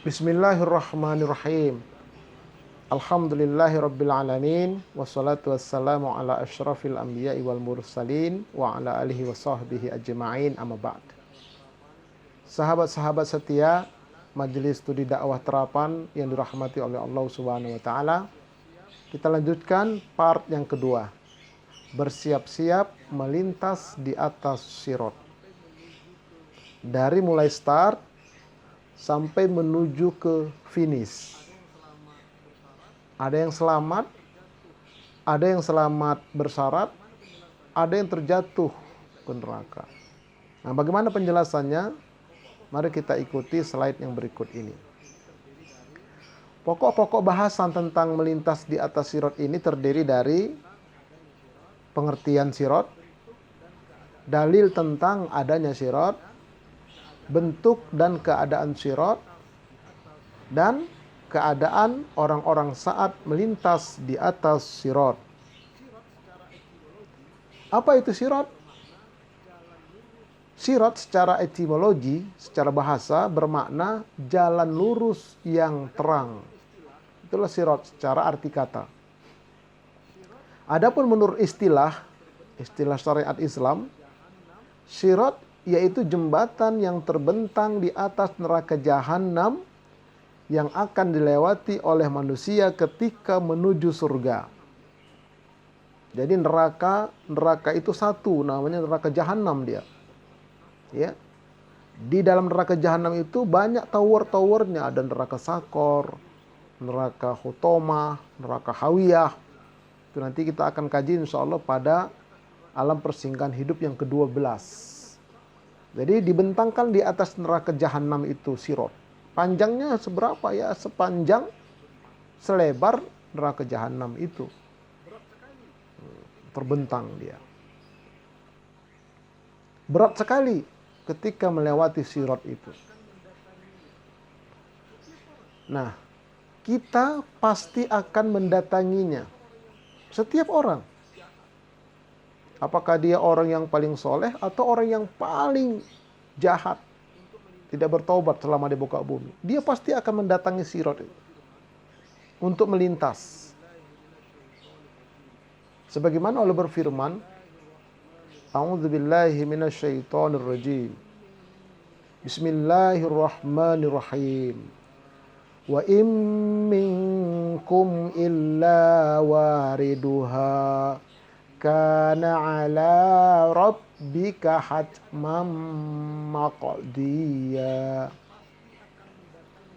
Bismillahirrahmanirrahim. Alhamdulillahirabbil alamin wassalatu wassalamu ala asyrafil anbiya'i wal mursalin wa ala alihi wa sahbihi ajma'in, amma ba'd. Sahabat-sahabat setia Majelis Studi Dakwah Terapan yang dirahmati oleh Allah Subhanahu wa taala, kita lanjutkan part yang kedua. Bersiap-siap melintas di atas sirat. Dari mulai start sampai menuju ke finish. Ada yang selamat bersyarat, ada yang terjatuh ke neraka. Nah, bagaimana penjelasannya? Mari kita ikuti slide yang berikut ini. Pokok-pokok bahasan tentang melintas di atas sirat ini terdiri dari pengertian sirat, dalil tentang adanya sirat, bentuk dan keadaan sirat, dan keadaan orang-orang saat melintas di atas sirat. Apa itu sirat? Sirat secara etimologi, secara bahasa bermakna jalan lurus yang terang. Itulah sirat secara arti kata. Adapun menurut istilah syariat Islam, sirat yaitu jembatan yang terbentang di atas neraka jahanam yang akan dilewati oleh manusia ketika menuju surga. Jadi neraka itu satu, namanya neraka jahanam dia. Ya. Di dalam neraka jahanam itu banyak tower-towernya, ada neraka Sakor, neraka Hutomah, neraka Hawiyah. Itu nanti kita akan kaji insyaallah pada alam persinggahan hidup yang ke-12. Jadi dibentangkan di atas neraka jahanam itu sirat. Panjangnya seberapa ya? Sepanjang selebar neraka jahanam itu. Terbentang dia. Berat sekali ketika melewati sirat itu. Nah, kita pasti akan mendatanginya. Setiap orang. Apakah dia orang yang paling soleh atau orang yang paling jahat, tidak bertaubat selama di muka bumi, dia pasti akan mendatangi sirat itu untuk melintas. Sebagaimana Allah berfirman, A'udzubillahi minasyaitonirrajim. Bismillahirrahmanirrahim. Wa im minkum illa wariduha kana ala rabbika hatmam maqdiya.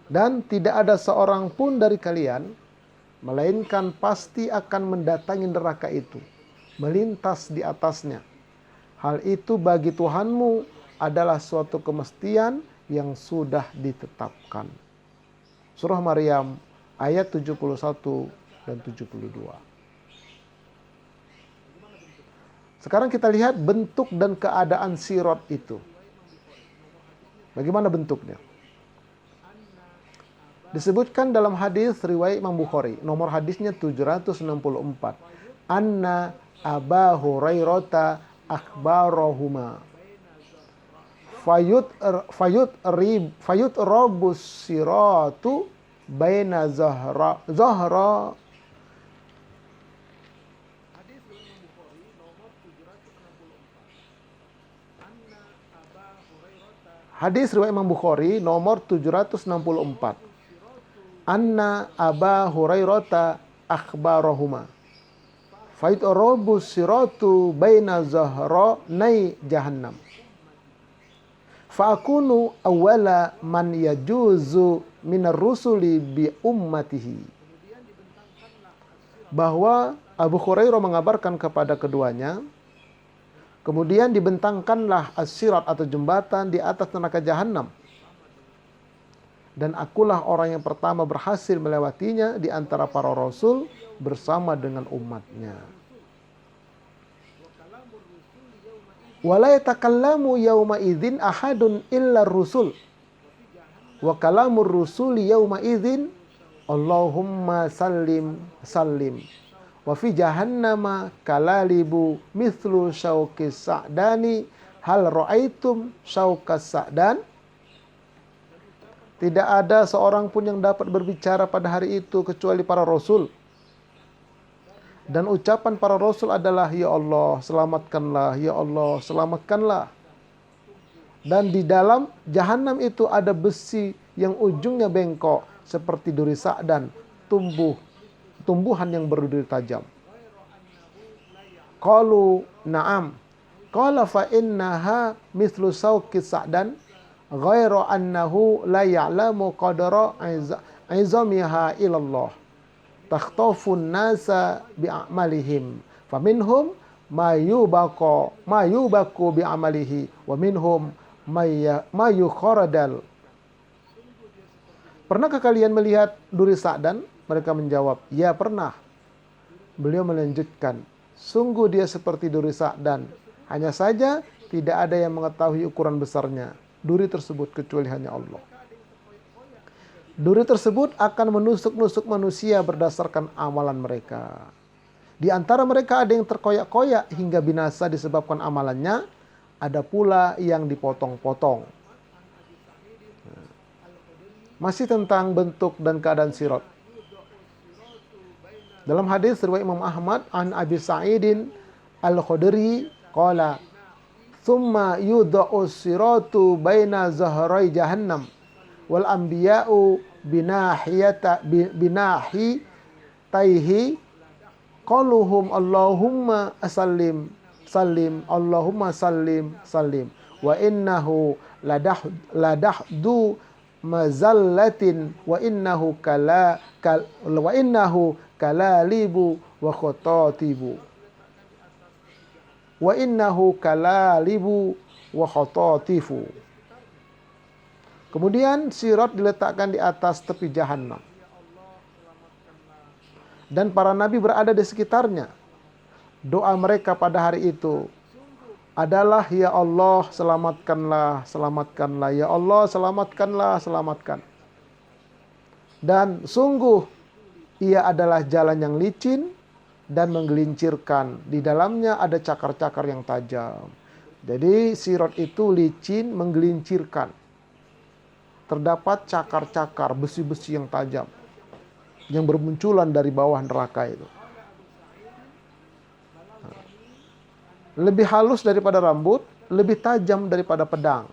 Dan tidak ada seorang pun dari kalian melainkan pasti akan mendatangi neraka itu, melintas di atasnya. Hal itu bagi Tuhanmu adalah suatu kemestian yang sudah ditetapkan. Surah Maryam ayat 71 dan 72. Sekarang kita lihat bentuk dan keadaan sirat itu. Bagaimana bentuknya? Disebutkan dalam hadis riwayat Imam Bukhari, nomor hadisnya 764. Anna Aba Hurairata akhbarahuma. Fayut robus siratu baina zahra Hadis riwayat Imam Bukhari nomor 764. Anna Aba Hurairata akhbarahuma. Fait robus siratu baina zahranai jahannam. Fa'akunu awwala man yajuzu minar rusuli bi ummatihi. Bahwa Abu Hurairah mengabarkan kepada keduanya, kemudian dibentangkanlah as-sirat atau jembatan di atas neraka jahanam. Dan akulah orang yang pertama berhasil melewatinya di antara para rasul bersama dengan umatnya. Wala yatakallamu yauma idzin ahadun illa rusul. Wa kalamur rusuli yauma idzin Allahumma sallim sallim. Wa fi jahannama kalalibu mithlu syauqis sa'dani hal ra'aitum syauqas sa'dan. Tidak ada seorang pun yang dapat berbicara pada hari itu kecuali para rasul. Dan ucapan para rasul adalah, ya Allah selamatkanlah, ya Allah selamatkanlah. Dan di dalam jahanam itu ada besi yang ujungnya bengkok seperti duri sa'dan, tumbuhan yang berduri tajam. Qalu na'am. Qala fa innaha mithlu sawqi sa'dan ghairu annahu la ya'lamu qadara izamiha ilallah. Takhtafun nasa bi'amalihim. Faminhum ma yubaku bi'amalihi wa minhum ma yukharadal. Pernahkah kalian melihat duri sa'dan? Mereka menjawab, ya pernah. Beliau melanjutkan, sungguh dia seperti duri sa'dan. Hanya saja tidak ada yang mengetahui ukuran besarnya duri tersebut kecuali hanya Allah. Duri tersebut akan menusuk-nusuk manusia berdasarkan amalan mereka. Di antara mereka ada yang terkoyak-koyak hingga binasa disebabkan amalannya, ada pula yang dipotong-potong. Masih tentang bentuk dan keadaan sirat. Dalam hadis riwayat Imam Ahmad an Abi Sa'idin Al-Khudri qala thumma yudha'u siratu baina zahrai jahannam wal anbiya'u binahi taihi qaluhum Allahumma sallim sallim Allahumma sallim sallim wa innahu ladahdu mazallatin wa innahu kalalibu wa khotatibu wa innahu kalalibu wa khotatifu. Kemudian sirat diletakkan di atas tepi jahanam. Dan para nabi berada di sekitarnya. Doa mereka pada hari itu adalah, ya Allah selamatkanlah, selamatkanlah, ya Allah selamatkanlah, selamatkan. Dan sungguh ia adalah jalan yang licin dan menggelincirkan. Di dalamnya ada cakar-cakar yang tajam. Jadi sirat itu licin, menggelincirkan. Terdapat cakar-cakar, besi-besi yang tajam yang bermunculan dari bawah neraka itu. Lebih halus daripada rambut, lebih tajam daripada pedang.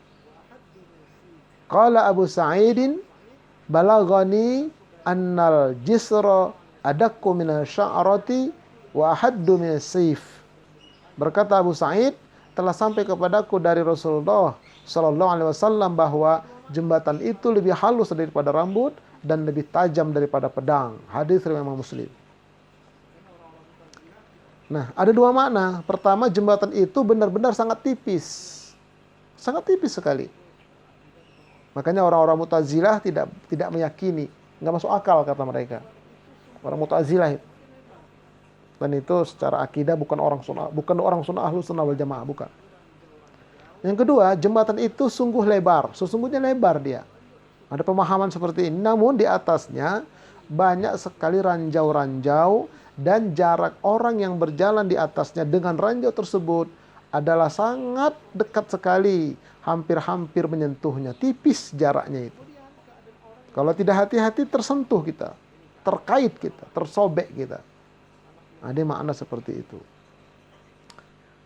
Qala Abu Sa'idin balagani annal jisra adakku minal sya'rati wa ahaddu minas sayf. Berkata Abu Sa'id, telah sampai kepadaku dari Rasulullah sallallahu alaihi wasallam bahwa jembatan itu lebih halus daripada rambut dan lebih tajam daripada pedang. Hadis riwayat Imam Muslim. Nah, ada dua makna. Pertama, jembatan itu benar-benar sangat tipis. Sangat tipis sekali. Makanya orang-orang Mu'tazilah tidak meyakini, nggak masuk akal kata mereka. Orang Mu'tazilah. Dan itu secara akidah bukan orang sunnah ahlu sunnah wal jamaah, bukan. Yang kedua, jembatan itu sungguh lebar. Sesungguhnya lebar dia. Ada pemahaman seperti ini. Namun di atasnya banyak sekali ranjau-ranjau dan jarak orang yang berjalan di atasnya dengan ranjau tersebut adalah sangat dekat sekali, hampir-hampir menyentuhnya, tipis jaraknya itu. Kalau tidak hati-hati tersentuh kita, terkait kita, tersobek kita. Ada makna seperti itu.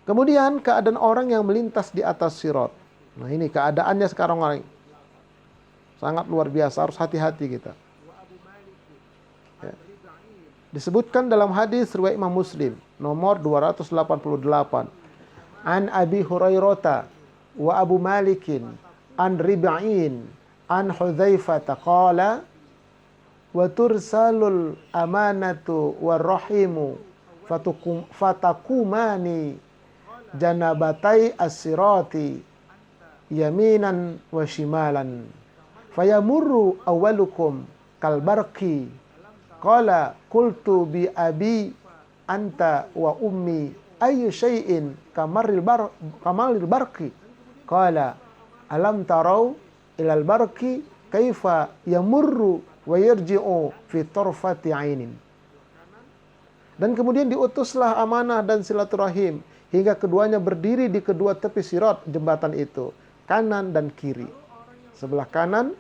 Kemudian keadaan orang yang melintas di atas sirat. Nah ini keadaannya sekarang orang sangat luar biasa, harus hati-hati kita. Ya. Disebutkan dalam hadis riwayat Imam Muslim nomor 288. An Abi Hurairah wa Abu Malikin an Rib'in an Hudzaifah qala wa tursalul amanatu warrahimu fatakumani janabatai as-sirati yaminan wa shimalan fayamurru awwalukum kalbarqi qala qultu bi abi anta wa ummi ayyu syai'in kamaril barqi qala alam tarau ilal barqi kaifa yamurru wa yarji'u fi tarfati ainin. Dan kemudian diutuslah amanah dan silaturahim hingga keduanya berdiri di kedua tepi sirat jembatan itu, kanan dan kiri. Sebelah kanan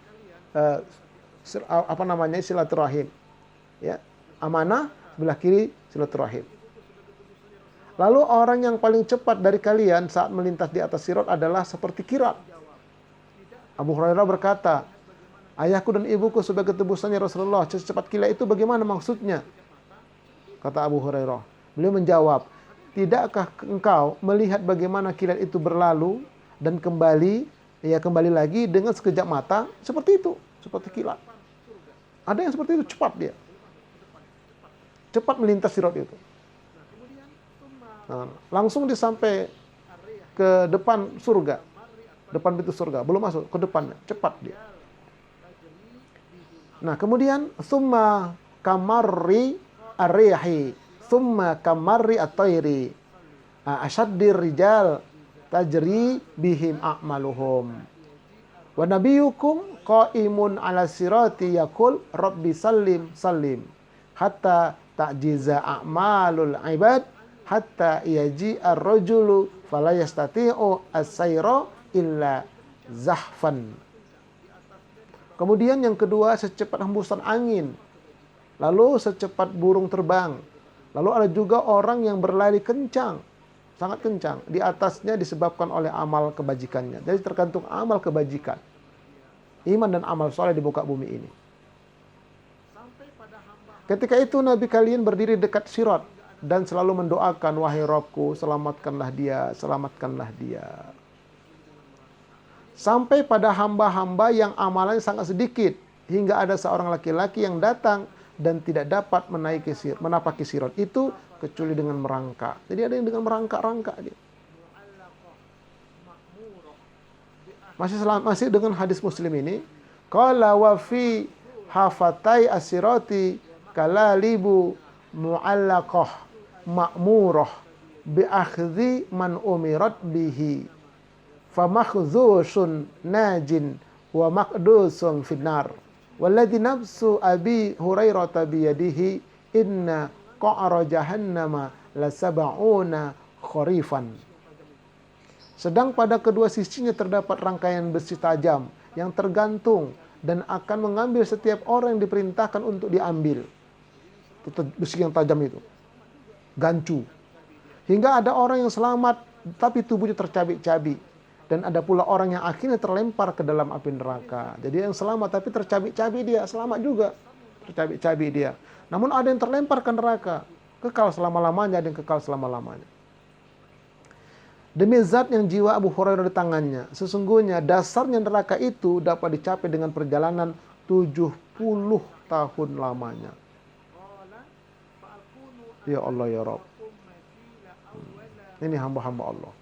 silaturahim. Ya, amanah, sebelah kiri silaturahim. Lalu orang yang paling cepat dari kalian saat melintas di atas sirat adalah seperti kilat. Abu Hurairah berkata, ayahku dan ibuku sebagai tebusannya Rasulullah. Secepat kilat itu bagaimana maksudnya? Kata Abu Hurairah. Beliau menjawab, tidakkah engkau melihat bagaimana kilat itu berlalu dan kembali lagi dengan sekejap mata? Seperti itu, seperti kilat. Ada yang seperti itu, cepat dia. Cepat melintas sirat itu. Nah, langsung disampai ke depan surga, depan pintu surga, belum masuk ke depannya, cepat dia. Nah, kemudian summa kamarri ar-rihi, summa kamarri at-tayri, asyaddir rijal tajri bihim a'maluhum. Wa nabiyyukum qaimun 'ala sirati yaqul rabbi sallim sallim hatta ta'jiza a'malul ibad hatta yaji ar-rajulu fala yastati'u as-sayra illa zahfan. Kemudian yang kedua, secepat hembusan angin, lalu secepat burung terbang. Lalu ada juga orang yang berlari kencang, sangat kencang. Di atasnya disebabkan oleh amal kebajikannya. Jadi tergantung amal kebajikan, iman dan amal soleh di muka bumi ini. Ketika itu Nabi kalian berdiri dekat sirat dan selalu mendoakan, wahai Rabbku, selamatkanlah dia, selamatkanlah dia. Sampai pada hamba-hamba yang amalannya sangat sedikit, hingga ada seorang laki-laki yang datang dan tidak dapat menapaki sirat itu kecuali dengan merangkak. Jadi ada yang dengan merangkak-rangkak dia. Masih dengan hadis Muslim ini, qala wa fi hafatai asirati kalalibu mu'allaqah ma'murah bi akhdhi man umirat bihi famakhzusun najin wa maqdusun finnar walladhi nafsu abi hurairah biyadihi inna qa'ra jahannama la sab'una kharifan. Sedang pada kedua sisinya terdapat rangkaian besi tajam yang tergantung dan akan mengambil setiap orang yang diperintahkan untuk diambil. Itu besi yang tajam itu, gancu. Hingga ada orang yang selamat tapi tubuhnya tercabik-cabik. Dan ada pula orang yang akhirnya terlempar ke dalam api neraka. Jadi yang selamat tapi tercabik-cabik dia, selamat juga, tercabik-cabik dia. Namun ada yang terlempar ke neraka, kekal selama-lamanya, ada yang kekal selama-lamanya. Demi zat yang jiwa Abu Hurairah di tangannya, sesungguhnya dasarnya neraka itu dapat dicapai dengan perjalanan 70 tahun lamanya. Ya Allah ya Rabb. Ini hamba-hamba Allah.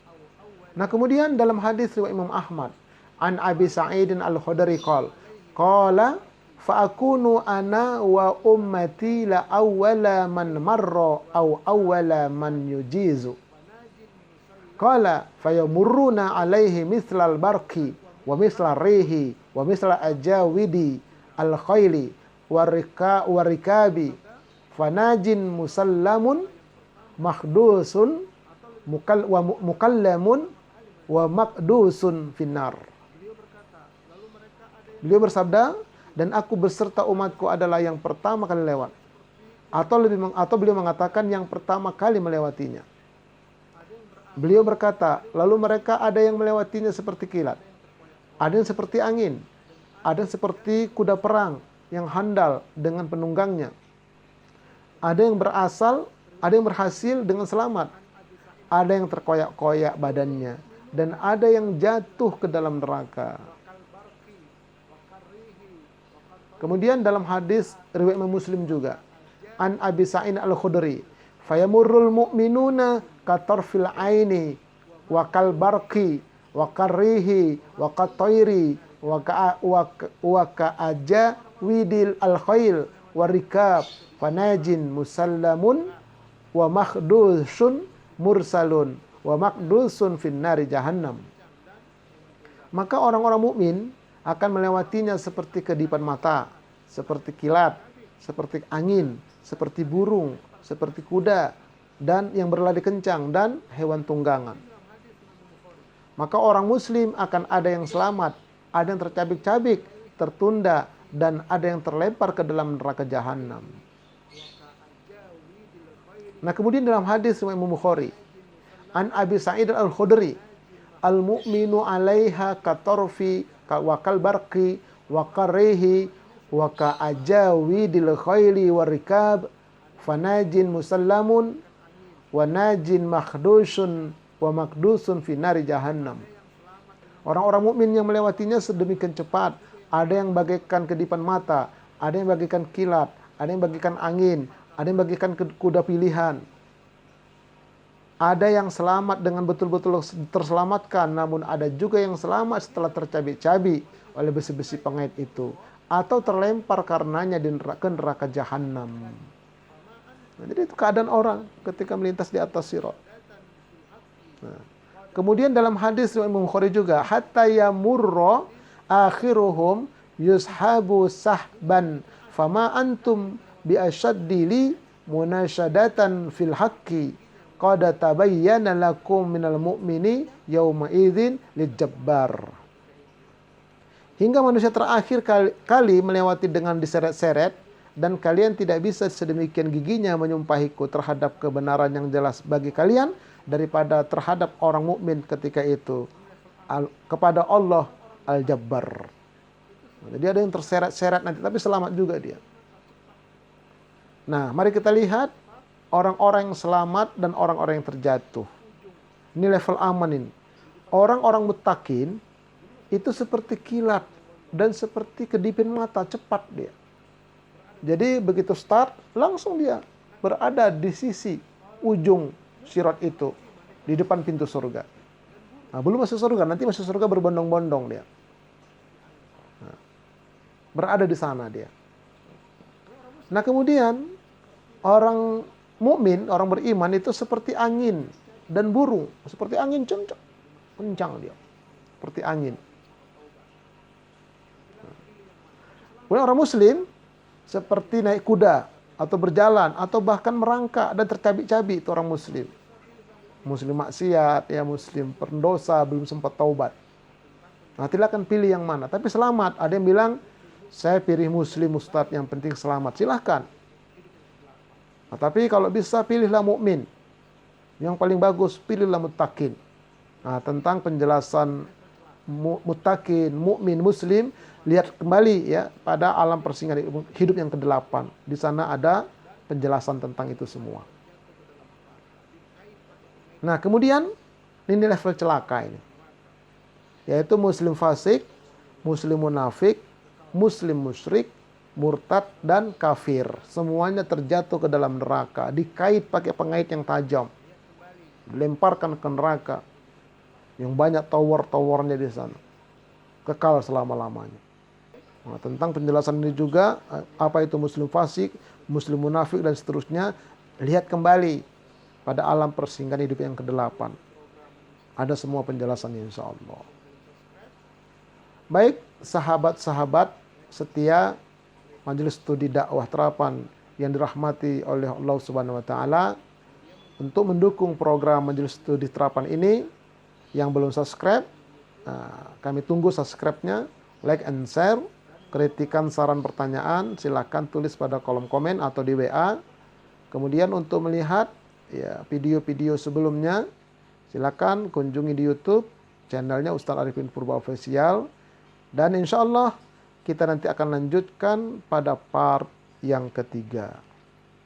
Nah, kemudian dalam hadis riwayat Imam Ahmad, an Abi Sa'idin Al-Khudri qala fa akunu ana wa ummati la awwala man marra aw awwala man yujizu. Qala fayamurruna alaihi mislal barqi wa mislal rihi wa mislal ajawidi al-khayli wa rikabi fanajin musallamun makhdusun mukallamun wa maqdusun finnar. Beliau bersabda, dan aku beserta umatku adalah yang pertama kali lewat. Atau beliau mengatakan yang pertama kali melewatinya. Beliau berkata, lalu mereka ada yang melewatinya seperti kilat, ada yang seperti angin, ada yang seperti kuda perang yang handal dengan penunggangnya. Ada yang berhasil dengan selamat, ada yang terkoyak-koyak badannya, dan ada yang jatuh ke dalam neraka. Kemudian dalam hadis riwayat Muslim juga, an Abi Sa'id Al-Khudri, fayamurrul mu'minuna katarfil aini wa kal barqi wa karrihi wa qatayri wa ka aja widil al-khayl wa rikab fanajin musallamun wa makhdusun mursalun wa maqdusun finnari jahannam. Maka orang-orang mukmin akan melewatinya seperti kedipan mata, seperti kilat, seperti angin, seperti burung, seperti kuda, dan yang berlari kencang, dan hewan tunggangan. Maka orang muslim akan ada yang selamat, ada yang tercabik-cabik, tertunda, dan ada yang terlempar ke dalam neraka jahanam. Nah, kemudian dalam hadis Imam Bukhari, an Abi Sa'id al-Khudri, al-mu'minu 'alaiha katorfi wa kalbarqi wa qarrihi wa ka'ajawidil khayli warikab fanajin musallamun wa najin makhdusun wa makdusun fi nari jahannam. Orang-orang mukmin yang melewatinya sedemikian cepat, ada yang bagaikan kedipan mata, ada yang bagaikan kilat, ada yang bagaikan angin, ada yang bagaikan kuda pilihan. Ada yang selamat dengan betul-betul terselamatkan, namun ada juga yang selamat setelah tercabik-cabik oleh besi-besi pengait itu, atau terlempar karenanya di neraka jahanam. Nah, jadi itu keadaan orang ketika melintas di atas sirat. Nah, kemudian dalam hadis Imam Bukhari juga, hatta yamurra akhiruhum yushabu sahban fama antum bi ashaddi li munasyadatan fil haqqi qad tabayyana lakum minal mu'mini yauma idzin lijabbar. Hingga manusia terakhir kali melewati dengan diseret-seret, dan kalian tidak bisa sedemikian giginya menyumpahiku terhadap kebenaran yang jelas bagi kalian daripada terhadap orang mukmin ketika itu kepada Allah Al-Jabbar. Jadi ada yang terseret-seret nanti, tapi selamat juga dia. Nah, mari kita lihat orang-orang yang selamat dan orang-orang yang terjatuh. Ini level aman ini. Orang-orang muttaqin itu seperti kilat dan seperti kedipin mata, cepat dia. Jadi begitu start, langsung dia berada di sisi ujung sirat itu, di depan pintu surga. Nah, belum masuk surga, nanti masuk surga berbondong-bondong dia. Nah, berada di sana dia. Nah, kemudian orang mukmin, orang beriman itu seperti angin dan burung, seperti angin kencang dia, seperti angin. Kemudian orang muslim seperti naik kuda atau berjalan atau bahkan merangkak dan tercabik-cabik, itu orang muslim. Muslim maksiat, ya muslim pendosa, belum sempat taubat. Nah, silakan pilih yang mana, tapi selamat. Ada yang bilang, saya pilih muslim Ustaz, yang penting selamat. Silahkan. Nah, tapi kalau bisa pilihlah mukmin. Yang paling bagus pilihlah muttaqin. Nah, tentang penjelasan muttaqin, mukmin, muslim, lihat kembali ya pada alam persinggahan hidup yang ke-8. Di sana ada penjelasan tentang itu semua. Nah, kemudian ini level celaka ini. Yaitu muslim fasik, muslim munafik, muslim musyrik, murtad dan kafir. Semuanya terjatuh ke dalam neraka, dikait pakai pengait yang tajam. Dilemparkan ke neraka yang banyak tower-towernya di sana. Kekal selama-lamanya. Nah, tentang penjelasan ini juga, apa itu muslim fasik, muslim munafik dan seterusnya, lihat kembali pada alam persinggahan hidup yang ke-8. Ada semua penjelasannya insyaallah. Baik, sahabat-sahabat setia Majelis Studi Dakwah Terapan yang dirahmati oleh Allah Subhanahu wa taala, untuk mendukung program Majelis Studi Terapan ini, yang belum subscribe, kami tunggu subscribe-nya, like and share. Kritikan, saran, pertanyaan silakan tulis pada kolom komen atau di WA. Kemudian untuk melihat ya video-video sebelumnya, silakan kunjungi di YouTube channelnya Ustaz Arifin Purba Official. Dan insya Allah kita nanti akan lanjutkan pada part yang ketiga.